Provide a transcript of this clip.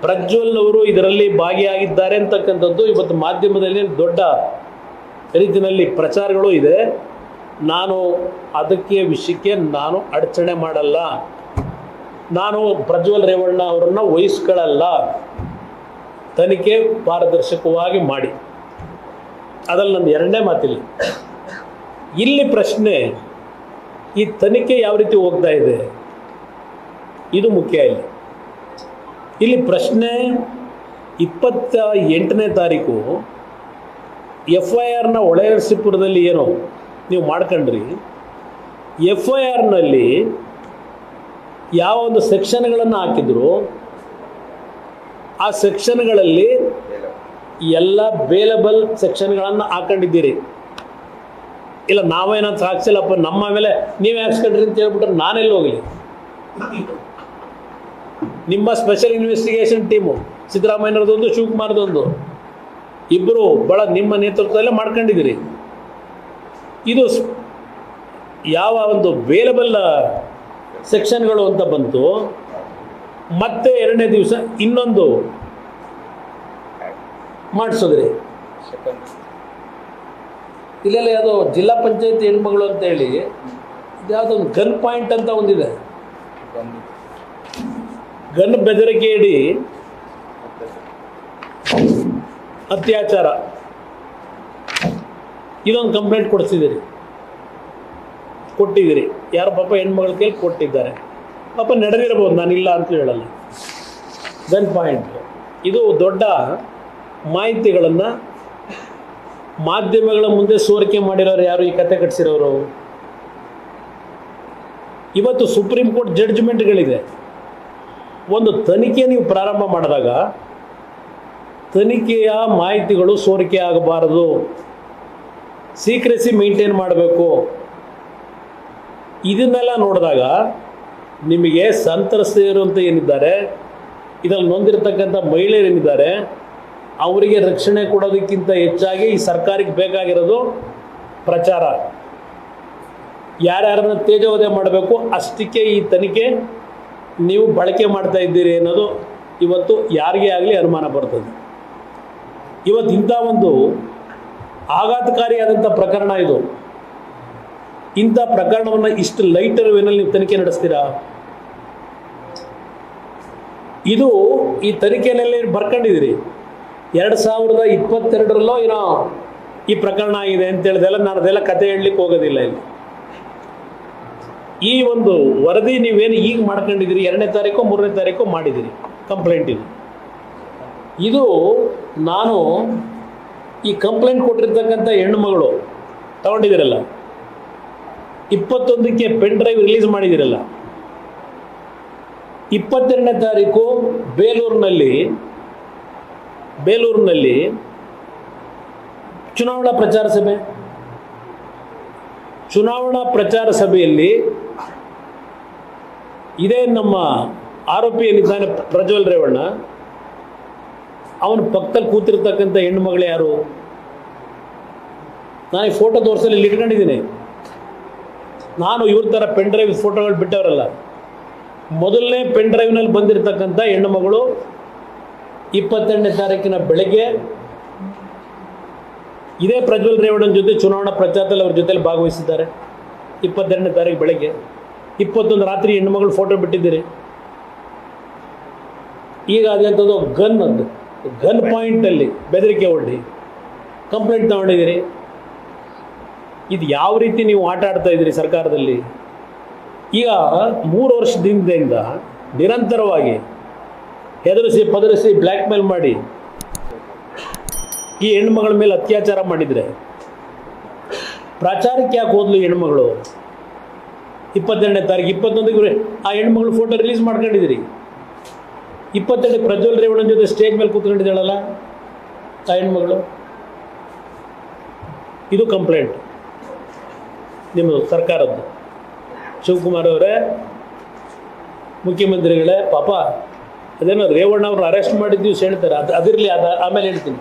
ಪ್ರಜ್ವಲ್ ಅವರು ಇದರಲ್ಲಿ ಭಾಗಿಯಾಗಿದ್ದಾರೆ ಅಂತಕ್ಕಂಥದ್ದು ಇವತ್ತು ಮಾಧ್ಯಮದಲ್ಲಿ ದೊಡ್ಡ ರೀತಿಯಲ್ಲಿ ಪ್ರಚಾರಗಳು ಇದೆ. ನಾನು ಅದಕ್ಕೆ ವಿಷಯಕ್ಕೆ ನಾನು ಅಡಚಣೆ ಮಾಡಲ್ಲ. ನಾನು ಪ್ರಜ್ವಲ್ ರೇವಣ್ಣ ಅವರನ್ನು ವಹಿಸ್ಕೊಳ್ಳಲ್ಲ. ತನಿಖೆ ಪಾರದರ್ಶಕವಾಗಿ ಮಾಡಿ, ಅದ್ರಲ್ಲಿ ನಂದು ಎರಡನೇ ಮಾತಿಲ್ಲ. ಇಲ್ಲಿ ಪ್ರಶ್ನೆ, ಈ ತನಿಖೆ ಯಾವ ರೀತಿ ಹೋಗ್ತಾ ಇದೆ ಇದು ಮುಖ್ಯ. ಇಲ್ಲಿ ಪ್ರಶ್ನೆ 28ನೇ ತಾರೀಕು FIRನ ಹೊಳೆನರಸೀಪುರದಲ್ಲಿ ಏನೋ ನೀವು ಮಾಡ್ಕೊಂಡ್ರಿ. FIRನಲ್ಲಿ ಯಾವ ಒಂದು ಸೆಕ್ಷನ್ಗಳನ್ನು ಹಾಕಿದ್ರು ಆ ಸೆಕ್ಷನ್ಗಳಲ್ಲಿ ಎಲ್ಲ ಬೇಲಬಲ್ ಸೆಕ್ಷನ್ಗಳನ್ನು ಹಾಕೊಂಡಿದ್ದೀರಿ. ಇಲ್ಲ ನಾವೇನಂತ ಹಾಕ್ಸಿಲ್ಲಪ್ಪ, ನಮ್ಮ ಮೇಲೆ ನೀವೇ ಹಾಕ್ಸ್ಕೊಂಡ್ರಿ ಅಂತ ಹೇಳ್ಬಿಟ್ರೆ ನಾನೆಲ್ಲಿ ಹೋಗಲಿ? ನಿಮ್ಮ ಸ್ಪೆಷಲ್ ಇನ್ವೆಸ್ಟಿಗೇಷನ್ ಟೀಮು ಸಿದ್ದರಾಮಯ್ಯನವ್ರದೊಂದು ಶಿವಕುಮಾರ್ದೊಂದು ಇಬ್ಬರು ಭಾಳ ನಿಮ್ಮ ನೇತೃತ್ವದಲ್ಲೇ ಮಾಡ್ಕೊಂಡಿದ್ದೀರಿ. ಇದು ಯಾವ ಒಂದು ಬೇಲಬಲ್ ಸೆಕ್ಷನ್ಗಳು ಅಂತ ಬಂತು. ಮತ್ತೆ ಎರಡನೇ ದಿವಸ ಇನ್ನೊಂದು ಮಾಡಿಸೋದ್ರಿ. ಇಲ್ಲೆಲ್ಲ ಯಾವುದೋ ಜಿಲ್ಲಾ ಪಂಚಾಯತ್ ಹೆಣ್ಮಗಳು ಅಂತ ಹೇಳಿ ಇದು ಯಾವುದೋ ಒಂದು ಗನ್ ಪಾಯಿಂಟ್ ಅಂತ ಒಂದಿದೆ. ಗನ್ ಬೆದರಿಕೆ ಇಡಿ ಅತ್ಯಾಚಾರ, ಇದೊಂದು ಕಂಪ್ಲೇಂಟ್ ಕೊಟ್ಟಿದ್ದೀರಿ. ಯಾರು ಪಾಪ ಹೆಣ್ಮಗಳ ಕೈಲಿ ಕೊಟ್ಟಿದ್ದಾರೆ. ಪಾಪ ನಡೆದಿರ್ಬೋದು, ನಾನಿಲ್ಲ ಅಂತ ಹೇಳಲ್ಲ. ಗನ್ ಪಾಯಿಂಟ್ ಇದು ದೊಡ್ಡ ಮಾಹಿತಿಗಳನ್ನು ಮಾಧ್ಯಮಗಳ ಮುಂದೆ ಸೋರಿಕೆ ಮಾಡಿರೋರು ಯಾರು? ಈ ಕತೆ ಕಟ್ಟಿಸಿರೋರು. ಇವತ್ತು ಸುಪ್ರೀಂ ಕೋರ್ಟ್ ಜಡ್ಜ್ಮೆಂಟ್ಗಳಿದೆ. ಒಂದು ತನಿಖೆ ನೀವು ಪ್ರಾರಂಭ ಮಾಡಿದಾಗ ತನಿಖೆಯ ಮಾಹಿತಿಗಳು ಸೋರಿಕೆ ಆಗಬಾರದು, ಸೀಕ್ರೆಸಿ ಮೇಂಟೈನ್ ಮಾಡಬೇಕು. ಇದನ್ನೆಲ್ಲ ನೋಡಿದಾಗ ನಿಮಗೆ ಸಂತ್ರಸ್ತೆಯರು ಅಂತ ಏನಿದ್ದಾರೆ, ಇದರಲ್ಲಿ ನೊಂದಿರತಕ್ಕಂಥ ಮಹಿಳೆಯರೇನಿದ್ದಾರೆ ಅವರಿಗೆ ರಕ್ಷಣೆ ಕೊಡೋದಕ್ಕಿಂತ ಹೆಚ್ಚಾಗಿ ಈ ಸರ್ಕಾರಕ್ಕೆ ಬೇಕಾಗಿರೋದು ಪ್ರಚಾರ. ಯಾರ್ಯಾರನ್ನ ತೇಜೋವಧೆ ಮಾಡಬೇಕು ಅಷ್ಟಕ್ಕೆ ಈ ತನಿಖೆ ನೀವು ಬಳಕೆ ಮಾಡ್ತಾ ಇದ್ದೀರಿ ಅನ್ನೋದು ಇವತ್ತು ಯಾರಿಗೇ ಆಗಲಿ ಅನುಮಾನ ಬರ್ತದೆ. ಇವತ್ತು ಇಂಥ ಒಂದು ಆಘಾತಕಾರಿಯಾದಂಥ ಪ್ರಕರಣ ಇದು. ಇಂಥ ಪ್ರಕರಣವನ್ನು ಇಷ್ಟು ಲೈಟರ್ ವೇನಲ್ಲಿ ನೀವು ತನಿಖೆ ನಡೆಸ್ತೀರಾ? ಇದು ಈ ತನಿಖೆಯಲ್ಲಿ ಬರ್ಕೊಂಡಿದ್ದೀರಿ. 2022ರಲ್ಲೋ ಏನೋ ಈ ಪ್ರಕರಣ ಆಗಿದೆ ಅಂತ ಹೇಳಿದೆಲ್ಲ ನಾನು ಅದೆಲ್ಲ ಕತೆ ಹೇಳಲಿಕ್ಕೆ ಹೋಗೋದಿಲ್ಲ. ಇಲ್ಲಿ ಈ ಒಂದು ವರದಿ ನೀವೇನು ಈಗ ಮಾಡ್ಕೊಂಡಿದ್ದೀರಿ, 2ನೇ ತಾರೀಕು 3ನೇ ತಾರೀಕು ಮಾಡಿದ್ದೀರಿ ಕಂಪ್ಲೇಂಟ್. ಇದು ನಾನು ಈ ಕಂಪ್ಲೇಂಟ್ ಕೊಟ್ಟಿರ್ತಕ್ಕಂಥ ಹೆಣ್ಣುಮಗಳು ತಗೊಂಡಿದ್ದೀರಲ್ಲ, 21ಕ್ಕೆ ಪೆನ್ ಡ್ರೈವ್ ರಿಲೀಸ್ ಮಾಡಿದ್ದೀರಲ್ಲ, 22ನೇ ತಾರೀಕು ಬೇಲೂರಿನಲ್ಲಿ ಚುನಾವಣಾ ಪ್ರಚಾರ ಸಭೆಯಲ್ಲಿ ಇದೇ ನಮ್ಮ ಆರೋಪಿ ಏನಿದ್ದಾನೆ ಪ್ರಜ್ವಲ್ ರೇವಣ್ಣ, ಅವನ ಪಕ್ಕದಲ್ಲಿ ಕೂತಿರ್ತಕ್ಕಂಥ ಹೆಣ್ಣುಮಗಳು ಯಾರು? ನಾನು ಈ ಫೋಟೋ ತೋರಿಸಲು ಇಲ್ಲಿ ಇಟ್ಕೊಂಡಿದ್ದೀನಿ. ನಾನು ಇವ್ರ ಥರ ಪೆನ್ ಡ್ರೈವ್ ಫೋಟೋಗಳು ಬಿಟ್ಟವರಲ್ಲ. ಮೊದಲನೇ ಪೆನ್ ಡ್ರೈವ್ನಲ್ಲಿ ಬಂದಿರತಕ್ಕಂಥ ಹೆಣ್ಣುಮಗಳು 22ನೇ ತಾರೀಕಿನ ಬೆಳಗ್ಗೆ ಇದೇ ಪ್ರಜ್ವಲ್ ರೇವಣ್ಣನ ಜೊತೆ ಚುನಾವಣಾ ಪ್ರಚಾರದಲ್ಲಿ ಅವ್ರ ಜೊತೆಲಿ ಭಾಗವಹಿಸಿದ್ದಾರೆ. 22ನೇ ತಾರೀಕು ಬೆಳಗ್ಗೆ, 21 ರಾತ್ರಿ ಹೆಣ್ಣುಮಗಳು ಫೋಟೋ ಬಿಟ್ಟಿದ್ದೀರಿ. ಈಗ ಅದಂಥದ್ದು ಗನ್ ಪಾಯಿಂಟಲ್ಲಿ ಬೆದರಿಕೆ ಒಡ್ಡಿ ಕಂಪ್ಲೇಂಟ್ ತಗೊಂಡಿದ್ದೀರಿ. ಇದು ಯಾವ ರೀತಿ ನೀವು ಆಟ ಆಡ್ತಾ ಇದ್ದೀರಿ ಸರ್ಕಾರದಲ್ಲಿ? ಈಗ 3 ವರ್ಷದಿಂದ ನಿರಂತರವಾಗಿ ಹೆದರಿಸಿ ಪದರಿಸಿ ಬ್ಲ್ಯಾಕ್ ಮೇಲ್ ಮಾಡಿ ಈ ಹೆಣ್ಮಗಳ ಮೇಲೆ ಅತ್ಯಾಚಾರ ಮಾಡಿದರೆ ಪ್ರಚಾರಕ್ಕೆ ಯಾಕೆ ಹೋದ್ಲು ಹೆಣ್ಮಗಳು? 22ನೇ ತಾರೀಕು 21ಕ್ಕೆ ಆ ಹೆಣ್ಮಗಳು ಫೋಟೋ ರಿಲೀಸ್ ಮಾಡ್ಕೊಂಡಿದ್ದೀರಿ. 22ಕ್ಕೆ ಪ್ರಜ್ವಲ್ ರೇವಣ್ಣನ ಜೊತೆ ಸ್ಟೇಜ್ ಮೇಲೆ ಕೂತ್ಕೊಂಡಿದ್ದಾಳಲ್ಲ ಆ ಹೆಣ್ಮಗಳು. ಇದು ಕಂಪ್ಲೇಂಟ್ ನಿಮ್ಮದು ಸರ್ಕಾರದ್ದು. ಶಿವಕುಮಾರ್ ಅವರೇ, ಮುಖ್ಯಮಂತ್ರಿಗಳೇ, ಪಾಪ ಅದೇನೋ ರೇವಣ್ಣ ಅವ್ರನ್ನ ಅರೆಸ್ಟ್ ಮಾಡಿದ್ದೀವಿ ಹೇಳ್ತಾರೆ. ಅದಿರಲಿ, ಆಮೇಲೆ ಹೇಳ್ತೀನಿ.